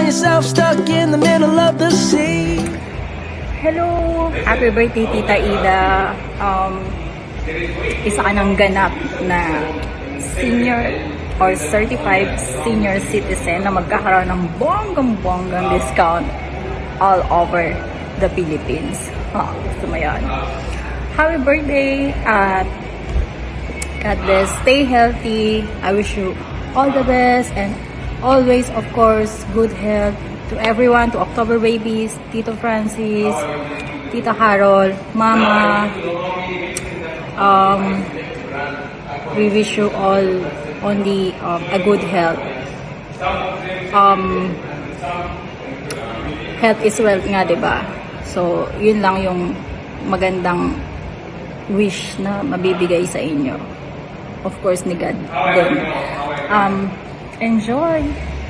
yourself stuck in the middle of the sea. Hello! Happy birthday, Tita Ida. Isa ka ng ganap na senior or certified senior citizen na magkakaroon ng bonggang-bonggang discount all over the Philippines. Gusto mo yan. Happy birthday at God bless. Stay healthy. I wish you all the best and always, of course, good health to everyone, to October babies, Tito Francis, Tita Carol, Mama. We wish you all only a good health. Health is wealth nga, diba? So, yun lang yung magandang wish na mabibigay sa inyo. Of course, ni God din. Enjoy!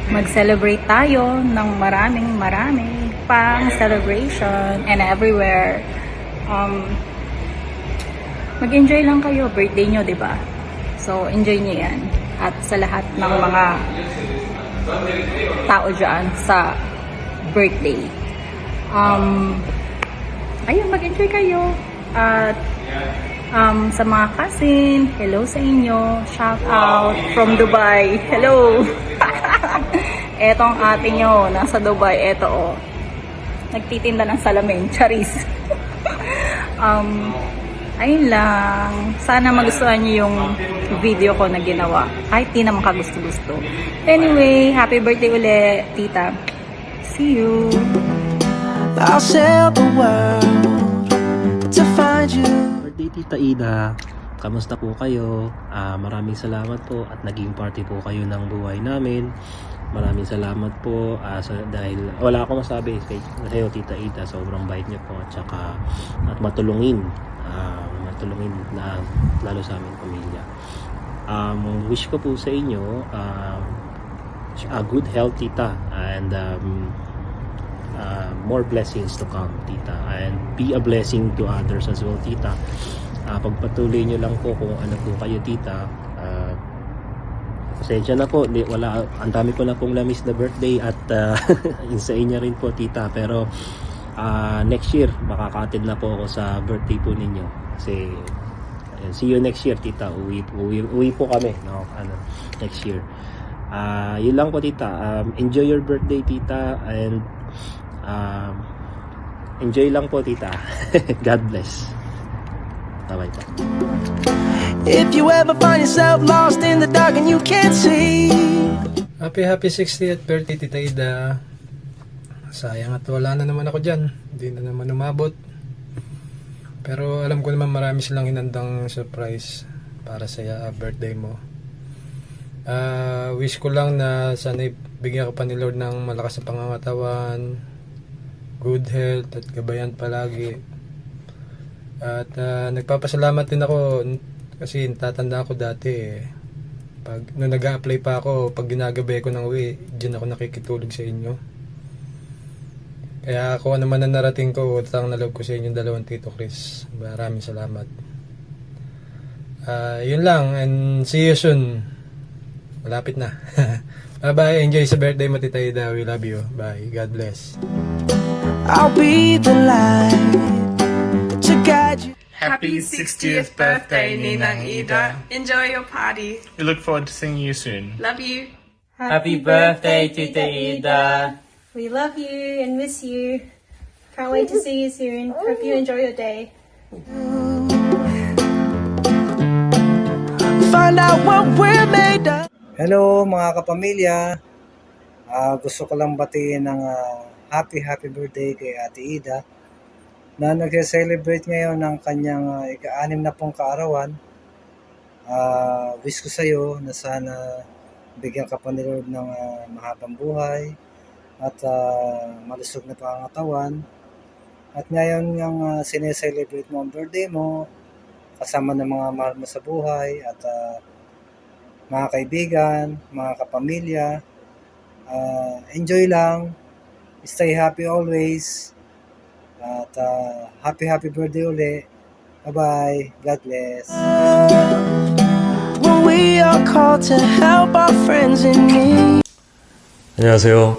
Mag-celebrate tayo ng maraming pang celebration and everywhere. Mag-enjoy lang kayo. Birthday nyo, diba? So, enjoy nyo yan. At sa lahat ng mga tao dyan sa birthday. Ayun, mag-enjoy kayo. At sa mga cousin, hello sa inyo. Shout out from Dubai. Hello! Etong ate nyo, nasa Dubai. Eto, oh. Nagtitinda ng salamin. Charis. Ayun lang. Sana magustuhan nyo yung video ko na ginawa. Kahit di naman kagusto-gusto. Anyway, happy birthday ulit, tita. See you! I'll sail the world to find you. Birthday, Tita Ida. Kamusta po kayo? Maraming salamat po at naging party po kayo ng buhay namin. Maraming salamat po dahil wala akong masabi kay Tita Ida. Sobrang bait niyo po at matulungin. Matulungin na lalo sa aming pamilya. Wish ko po sa inyo a good health, Tita, and more blessings to come, Tita, and be a blessing to others as well, Tita. Pagpatuloy nyo lang po kung ano po kayo, Tita. Pasensya na po, ang dami ko na pong na-miss na birthday at sa inyo rin po, Tita, pero next year makaka-attend na po ako sa birthday po ninyo kasi see you next year, Tita. Uwi po kami, no? Next year. Yun lang po, Tita. Enjoy your birthday, Tita, and enjoy lang po, Tita. God bless. Bye-bye po. If you ever find yourself lost in the dark and you can't see. Happy 60th birthday, Tita Ida. Sayang at wala na naman ako dyan. Hindi na naman umabot. Pero alam ko naman marami silang hinandang surprise para sa birthday mo. Wish ko lang na sana bigyan ka pa ni Lord ng malakas na pangangatawan, good health at gabayan palagi. At nagpapasalamat din ako kasi tatanda ako dati nung nag-a-apply pa ako, pag ginagabi ko ng uwi, dyan ako nakikitulog sa inyo. Kaya ako naman ang narating ko, utang na loob ko sa inyong dalawang Tito Chris. Maraming salamat. Yun lang, and see you soon. Malapit na. Bye-bye, enjoy sa birthday mo, Tita Ida. We love you. Bye, God bless. I'll be the light to guide you. Happy 60th birthday, Ninang Ida. Enjoy your party. We look forward to seeing you soon. Love you. Happy birthday, Tita Ida. We love you and miss you. Can't wait to see you soon. Hope you enjoy your day. Find out what we're made of. Hello mga kapamilya. Gusto ko lang batiin ng happy birthday kay Ate Ida na nag-celebrate ngayon ng kanyang ika-6 na pong kaarawan. Wish ko sa iyo na sana bigyan ka pa ni Lord ng mahabang buhay at malusog na pangangatawan. At ngayon yung sineselebrate mo ang birthday mo kasama ng mga mahal mo sa buhay at mga kaibigan, mga kapamilya. Enjoy lang, stay happy always, at happy birthday uli. Bye-bye, God bless. When we are called to help our friends in need. 안녕하세요.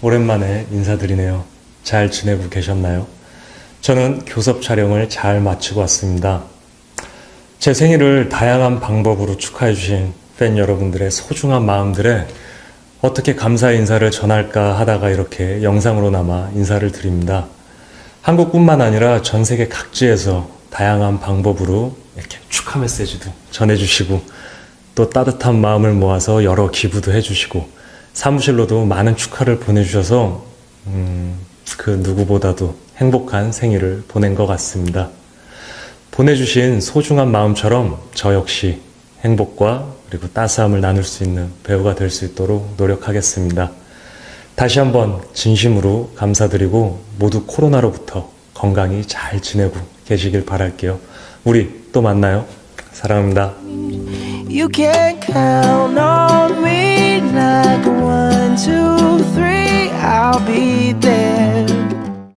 오랜만에 인사드리네요. 잘 지내고 계셨나요? 저는 교섭 촬영을 잘 마치고 왔습니다. 제 생일을 다양한 방법으로 축하해주신 팬 여러분들의 소중한 마음들에 어떻게 감사 인사를 전할까 하다가 이렇게 영상으로나마 인사를 드립니다. 한국뿐만 아니라 전 세계 각지에서 다양한 방법으로 이렇게 축하 메시지도 전해주시고 또 따뜻한 마음을 모아서 여러 기부도 해주시고 사무실로도 많은 축하를 보내주셔서 그 누구보다도 행복한 생일을 보낸 것 같습니다. 보내주신 소중한 마음처럼 저 역시 행복과 그리고 따스함을 나눌 수 있는 배우가 될 수 있도록 노력하겠습니다. 다시 한번 진심으로 감사드리고 모두 코로나로부터 건강히 잘 지내고 계시길 바랄게요. 우리 또 만나요. 사랑합니다. You can count on me like